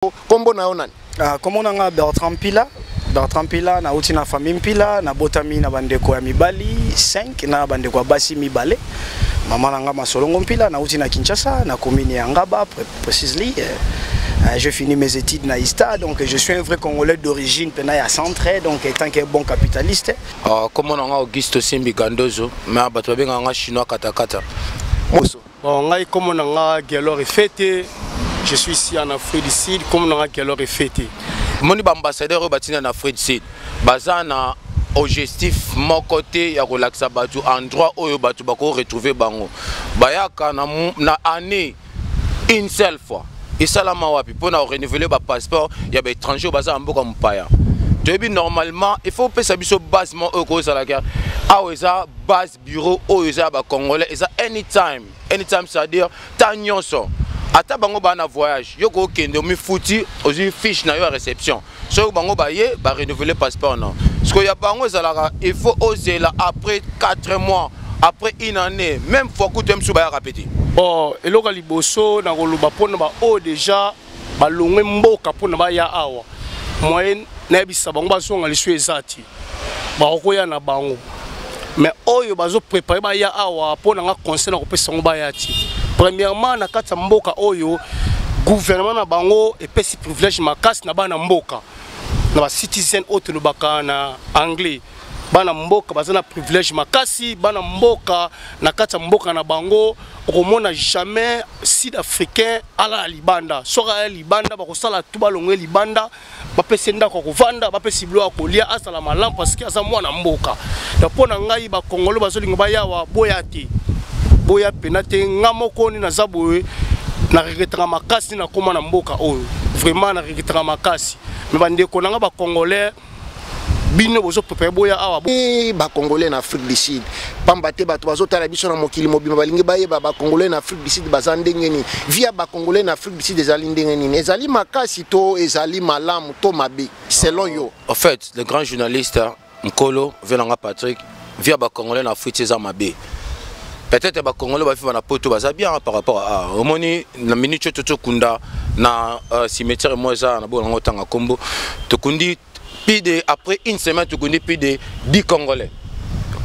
Kombo na onani? Kombo na Bertrand Pila. Bertrand Pila na uti na famille Pila na botami na bandeko ya mibali 5 na bandeko ya basi mibale. Mama nanga Masolongo Pila na uti na Kinshasa na commune ya Ngaba précisément. Je finis mes études na ISTA, donc je suis un vrai Congolais d'origine, pena ya centre, donc étant qu'un bon capitaliste. Comment on a Augusto Simbi Gandozo, mais abato benga nga chinois katakata. Moso. Bon, ngai comme on a Gelor et fêté. Je suis ici en Afrique du Sud, comme on a Gelor et fêté. Mon ambassadeur batina en Afrique du Sud. Bazana objectif mon côté ya relaxa batu endroit où batu bako retrouver bango. Bayaka na année une seule fois. Et ça la mawapi pour renouveler ba passeport ya ba étranger baza mboka mpaya. Debi normalement il faut payer sa biso basement au cause la guerre. Ah eza base bureau au eza ba congolais eza anytime c'est-à-dire tanyonso. Ata bango ba na voyage yoko kende mi futi ozi fiche na yo réception. So bango ba ye ba renouveler passeport non. Parce que ya bango ezalaka il faut oser là après 4 mois, après une année, même fois que tu aimes souba répéter. Bon, et là liboso na koloba pona ba o déjà ba longwe mboka pona ba ya awa. Moyen na bisa bango ba zonga lisu ezati. Ba koya na bango. Mais oyo bazo préparer ba ya awa pona nga conseil na ko pesa ngo ba yati. Premièrement na kata mboka oyo gouvernement na bango et pesi privilège makasi na bana mboka. Na ba citizen auto no baka na anglais. Bana mboka bazana privilège makasi bana mboka na kata mboka na bango okomona jamais sud-africain ala libanda soka libanda bakosala tuba longwe libanda bapese ndako kovanda bapese bilo akolia asala malamu parce que asa mwana mboka ya pona ngai ba kongolo bazolinga bayawa boyati boya penate ngamoko ni na zaboe na regretanga makasi na koma na mboka oyo vraiment na regretanga makasi me bandeko nanga ba congolais bino bozo préparer boya awa ba congolais na Afrique du Sud pambate bato bazotala biso na mokili mobima balingi baye ba congolais na Afrique du Sud bazandenge ni via ba congolais na Afrique du Sud ezali ndenge ni ezali makasi to ezali malamu to mabe selon yo. En fait le grand journaliste Nkolo Velanga Patrick via ba congolais na Afrique c'est mabe. Peut-être ba congolais ba vivre na poto baza bien par rapport à omoni na minute toto kunda na cimetière moza na bo ngotanga kombo to kundi. Puis après une semaine, tu connais plus de 10 Congolais.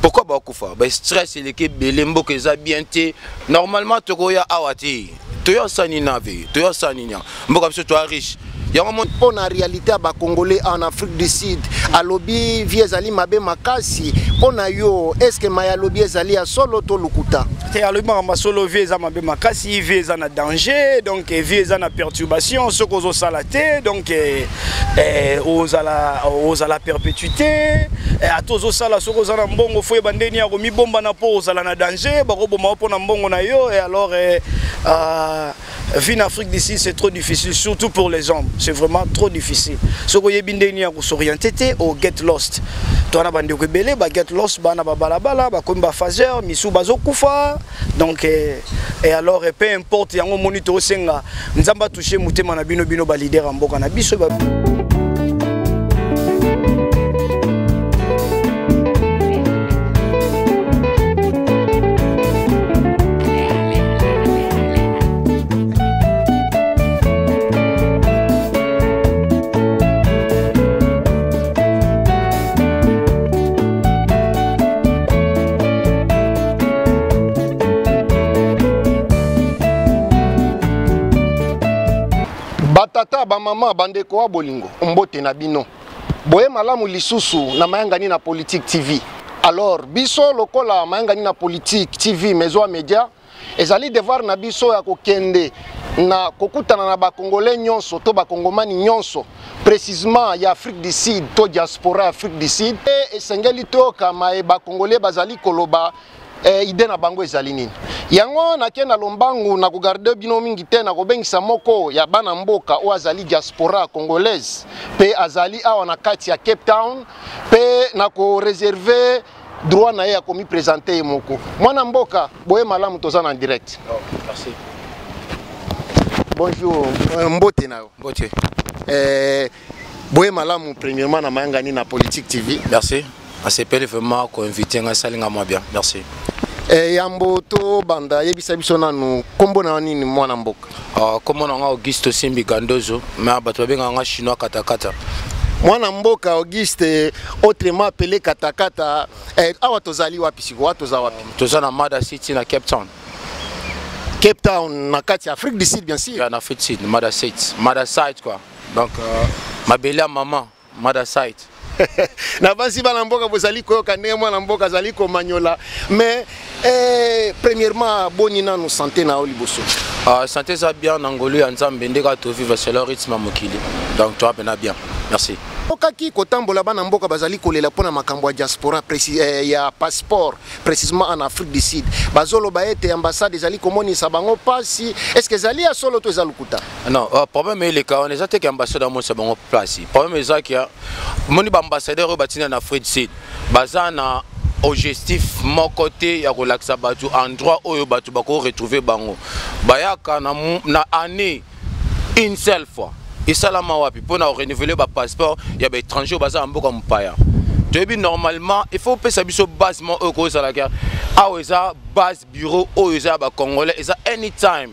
Pourquoi Bakoufa? Stress, l'équipe de Lembo que ça bien été. Normalement, tu as awati. Tu as sanina, tu as sanina. Mboka tu es riche. On a réalité à Congolais en Afrique du Sud. À lobby via Zali Mabe Makasi. On a yo. Est-ce que Maya lobby Zali a solo to lukuta? À lobby solo via Mabe Makasi via na danger donc via na perturbation ce qu'on salaté donc aux à la perpétuité à tous sala ce qu'on a mbongo foué bandeni a remis bomba na po aux na danger bako boma po na mbongo na yo et alors vivre en Afrique d'ici c'est trop difficile surtout pour les hommes. C'est vraiment trop difficile. Ce que yebindeni ya s'orienter au get lost. Toi na bande ko belé ba get lost bana ba balabala ba komba fazer misu bazo kufa. Donc et alors peu importe yango monitor senga nzamba toucher mutema na bino ba leader mboka na biso ba Batata ba mama bandeko wa bolingo mbote na bino boye malamu lisusu na mayangani na politique TV. Alors biso lokola mayangani na politique TV mezo media ezali devoir na biso ya kokende na kokutana na ba congolais nyonso to ba kongomani nyonso précisément ya Afrique du Sud to diaspora Afrique du Sud et esengeli to kama ba congolais bazali koloba idée na bango ezali nini yango na kena lombangu na kogarde bino mingi te na kobengisa moko ya bana mboka o azali diaspora congolaise pe azali awa na kati ya Cape Town pe na ko réserver droit na ya komi présenter moko mwana mboka boye malamu tozana en direct. Merci. Bonjour mbote na yo. Mbote. Boye malamu premièrement na mayangani na politique TV. Merci. C'est vraiment qu'on invite à salinga moi bien. Merci. Yambo to banda yebisa biso nanu kombo na nini mwana mboka. Kombo na nga Auguste Simbi Gandozo, mais bato babenga nga chinois katakata. Mwana mboka Auguste autrement appelé katakata. Awa tozali wapi siko watoza wapi? Toza na Mada City na Cape Town. Cape Town na kati Afrique du Sud bien sûr. Ya na Afrique du Sud, Mada City, Mada Side quoi. Donc ma belle maman, Mada Side. Na basi bana mboka bozali koyoka ndenge mwana mboka azali komanyola mais premièrement boni nanu santé na oliboso. Santé ça bien ngolu ya nzambe ndeka to vivre c'est le rythme mokili. Donc toi bena bien. Merci. Okaki kotambola bana mboka bazali kolela pona makambo ya diaspora ya passeport précisément en Afrique du Sud. Bazolo ba ete ambassade ezali komonisa bango pasi. Est-ce que ezali ya solo to ezalukuta? Non, problème est le cas on ezate que ambassadeur mo c'est bango place. Problème est que moni ba ambassadeur batina na Afrique du Sud. Bazana objectif mon côté ya relaxa batu endroit oyo batu bako retrouver bango. Bayaka na année une seule fois. Et ça la mawapi pour renouveler le passeport il y a des étrangers baza en mboka mpaya. Depuis normalement il faut payer sa biso basement au cause à la guerre. Ah ouais ça base bureau au ça ba congolais et ça anytime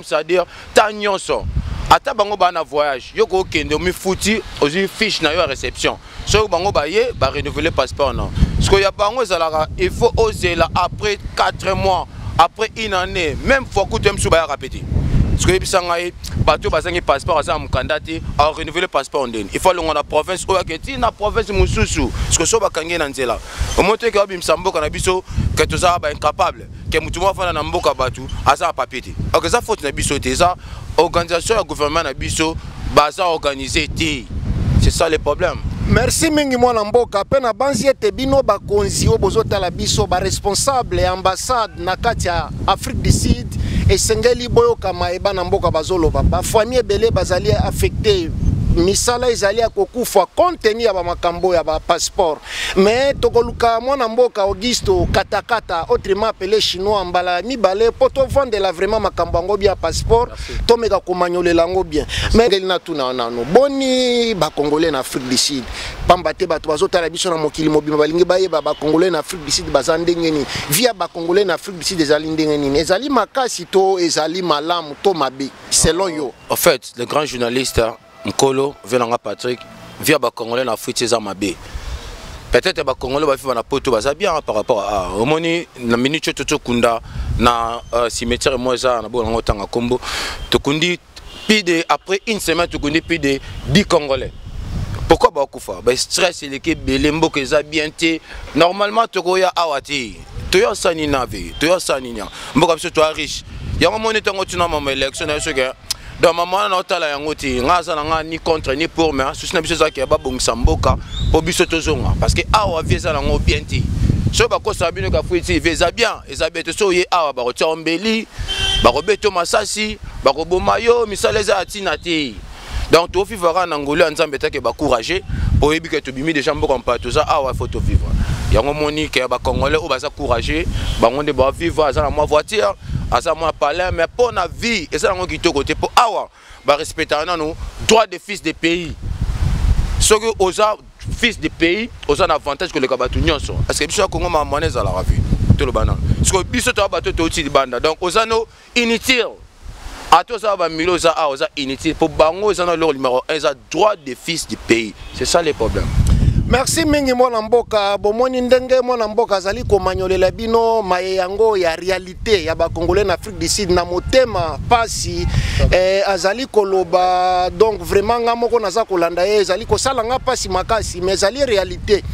c'est à dire tanyoso. Ata bango ba na voyage yoko kende mi fouti aussi fiche na yo réception. So bango ba ye ba renouveler passeport non. Parce que y a bango ça la il faut oser là après 4 mois après une année même fois que tu aimes sous ba répéter. Parce que bisangai bateau basangi passeport asa mukandati a renouveler passeport ndeni il faut longa na province o aketi na province mususu parce que so bakangi na nzela au moto ke abimisa mboka na biso que toza ba incapable que mutu mo fana na mboka batu asa papier te ok ça faute na biso te ça organisation ya gouvernement na biso baza organiser te c'est ça le problème. Merci mingi mwana mboka pena banzi ete bino bakonzi obozota la biso ba responsable ambassade na kati ya Afrique du Sud et sengeli boyoka maeba na mboka bazoloba ba famille belé bazali affecté misala ezali akokufa contenu ya ba makambo ya ba passeport mais tokoluka mwana mboka Augusto katakata autrement appelé chinois mbala mibale poto vendre la vraiment makambo ngo bien passeport to meka komanyolela ngo bien mais ngeli na tuna nano boni ba congolais na Afrique du Sud pamba te bato bazotala biso na mokili mobima balingi bayeba ba congolais na Afrique du Sud bazandenge ni via ba congolais na Afrique du Sud ezali ndenge ni ezali makasi to ezali malamu to mabe selon yo. En fait le grand journaliste Nkolo, Venanga Patrick, via ba Congolais na Afrique za mabe. Peut-être ba Congolais ba vivre na poto baza bien par rapport à omoni na minute toto kunda na cimetière moza na bongo tanga kombo. Tokundi puis de après une semaine tokundi puis de 10 Congolais. Pourquoi ba kufa? Ba stress l'équipe belembo que za bien té. Normalement tokoya awati. Toyo sani nave, toyo sani nya. Mboka biso to riche. Ya moni tango tuna mama élection na soga. Donc maman na otala yango ti ngaza na nga ni contre ni pour mais souci na biso za ke ba bongisa mboka po biso tozonga parce que awa vieza na ngo bien ti so ba ko sabino ka fuiti vieza bien ezabete so ye awa ba rotia ombeli ba robeto masasi ba roboma yo misaleza atina ti donc to vivra na ngolo nzambe take ba courager po yebi ke to bimi déjà mboka mpato za awa faut to vivre yango moni ke ba congolais o ba za courager ba ngonde ba vivre za na moi voiture asa moi parler mais pour na vie et ça ngo kitoko te pour awa ba respecter nous droit de fils de pays ce que oza fils de pays oza un avantage que le kabatu nyonso parce que biso Congo ma monnaie à la revue tout le banal parce que biso to bato to ti banda donc oza no inutile à toi ça va milo za a oza inutile pour bango oza na leur numéro 1 za droit de fils du pays c'est ça le problème. Merci mingi mwana mboka bomoni ndenge mwana mboka azali komanyolela bino maye yango ya réalité ya ba congolais na Afrique du Sud na motema pasi azali koloba donc vraiment nga moko naza kolanda ye azali kosala nga pasi makasi mais azali réalité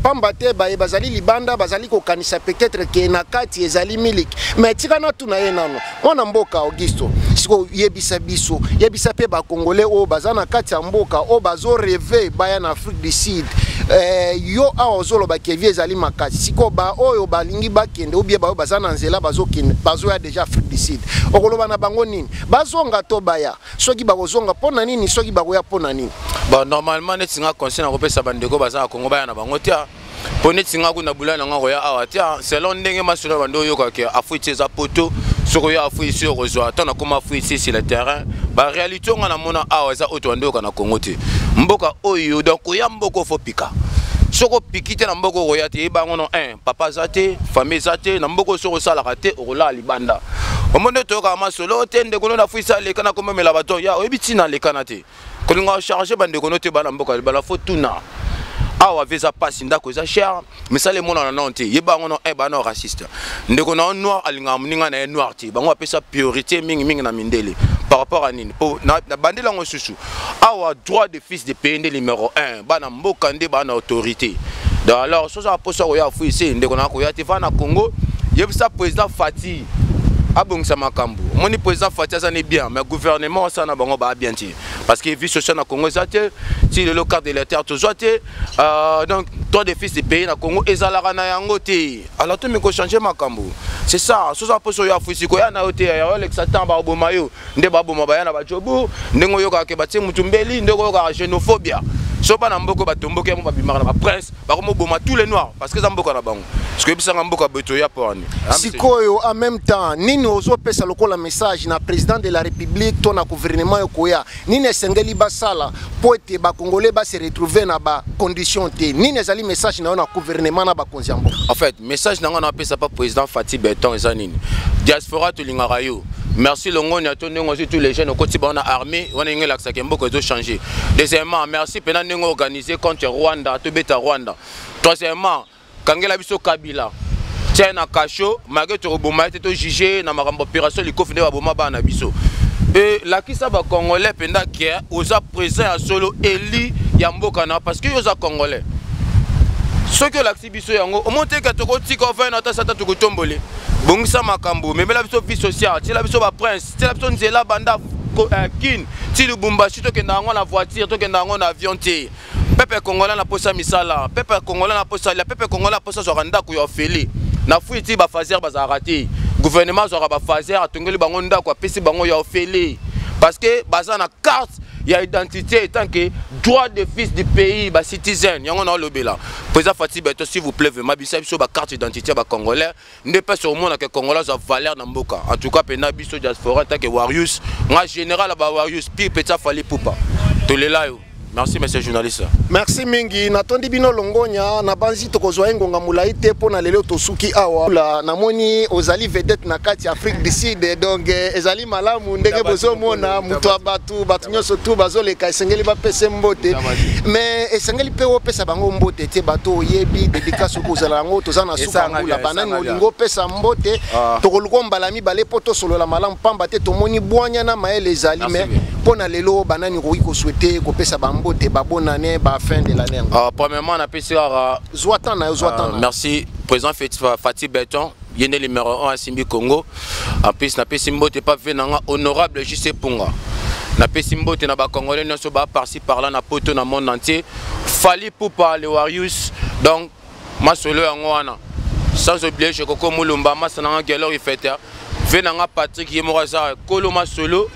pamba te bazali libanda bazali kokanisa peut-être que na kati ezali miliki mais tikana tuna ye nano mwana mboka Augusto siko yebisa biso yebisa pe ba congolais o bazana kati ya mboka o bazo rêver baya na Afrique du Sud yo awozolo bakevie ezali makasi siko ba oyo balingi bakende obie ba bazana nzela bazokende bazo ya déjà Afrique du Sud okoloba na bango nini bazonga to baya soki bakozonga pona nini soki bakoya pona nini bon normalement netinga conseil na kopesa bandeko bazana Kongo baya na bango tia pone tinga kuna bulana nga roya awa tia selon ndenge masolo bando yoka ke Afrique za poto soko ya Afrique sur rejoa tana comme Afrique sur le terrain ba réalité nga na mona awa za oto ndo kana Kongo te mboka oyo donc ya mboko fopika soko pikite na mboko royate e bango no un papa zate famille zate na mboko soko sala raté ola libanda omonde toka masolo tende kono na fuisa le kana komemela bato ya oyebitina le kana te kolinga charger bande kono te bana mboka bala fotuna awa visa passe ndako za cher mais ça les mona na nonte yeba ngono e bana raciste ndeko na noir alinga muninga na noir ti bango apesa priorité mingi na mindele par rapport à nini po na bandela ngo susu awa droit de fils de pays numéro 1 bana mboka nde bana autorité donc alors so ça posa ko ya fu ici ndeko na ko ya te fa na Congo yebisa président Fati abongisa makambo moni président Fati ça n'est bien mais gouvernement ça na bango ba bien ti parce que vie sociale na Congo ça te si le local de la terre to zote donc toi des fils de pays na Congo ezalaka na yango te alors to me ko changer makambo c'est ça so ça poso ya fuisi ko ya na hote ya Alex Satan ba boma yo nde ba boma ba ya na ba jobu ndengo yo ka ke batie mutumbeli ndeko yo ka xénophobie so ba na mboko batomboke mo ba bimaka na ba prince ba ko mo boma tous les noirs parce que za mboka na bango parce que bisanga mboka beto ya porani sikoyo en même temps nini ozo pesa lokola message na président de la république to na gouvernement yo koya nini esengeli basala po ete ba congolais ba se retrouver na ba condition te nini ezali message na gouvernement na ba konziambo en fait message na ngana pesa pas président Fati Beton ezanini diaspora to lingara yo merci longo ni atonde ngozi tous les jeunes au quotidien na armée wana ngela ka mboko ezo changer deuxièmement merci pena ndenge organisé contre Rwanda to beta Rwanda troisièmement kangela biso Kabila tiens na kacho malgré to boma te to juger na makambo opération likofi nde ba boma bana biso et la kisa ba congolais penda qui oza présent à solo eli ya mboka na parce que oza congolais ce que l'actibiso yango o monte ka to ko tika fa na ta sata to ko tombole bongisa makambo memela biso vie sociale ti la biso ba prince ti la biso nzela banda kin ti Lubumbashi to kenda ngo na voiture to kenda ngo na avion te pepe congolais na posa misala pepe congolais na posa la pepe congolais posa zo randa ku yo feli na fuiti ba fazer bazarati gouvernement zo ba fazer atongeli bango ndako apesi bango yo feli parce que baza na carte ya identité tant que droit de fils du pays ba citoyen yango na lobela président Fati Beton s'il vous plaît vraiment biso biso ba carte d'identité ba congolais ne pas sur monde que congolais a valeur na mboka en tout cas pena biso diaspora tant que Warius nga général ba Warius pi peta fali pupa tolela yo. Merci monsieur journaliste. Merci mingi natondi bino longonya na banzi tokozwa ngonga mulai te pona lelo tosuki awa la namoni ozali vedette na kati Afrique du Sud donc ezali malamu ndenge bozo mona muto abatu batu nyoso tu bazoleka esengeli ba pese mbote mais esengeli pe opesa bango mbote te bato yebi dédicace ko zala ngo tozana suka ngula banani olingo pesa mbote tokoluko mbalami bale poto solo la malamu pamba te tomoni bwanya na maele ezali mais pona lelo banani ko iko souhaiter ko pesa mbote ba bonne année ba fin de l'année. Premièrement on a payé merci président Fati Beton yene numéro 1 à Simbi Congo en plus na payé mbote pas venanga honorable JC Punga na payé mbote na ba congolais nyonso ba par-ci par-là na poto na monde entier fali pupa le Warius donc masolo yango wana sans oublier je koko mulumba masana ngelo ifeta venanga Patrick Yemoraza Kolo masolo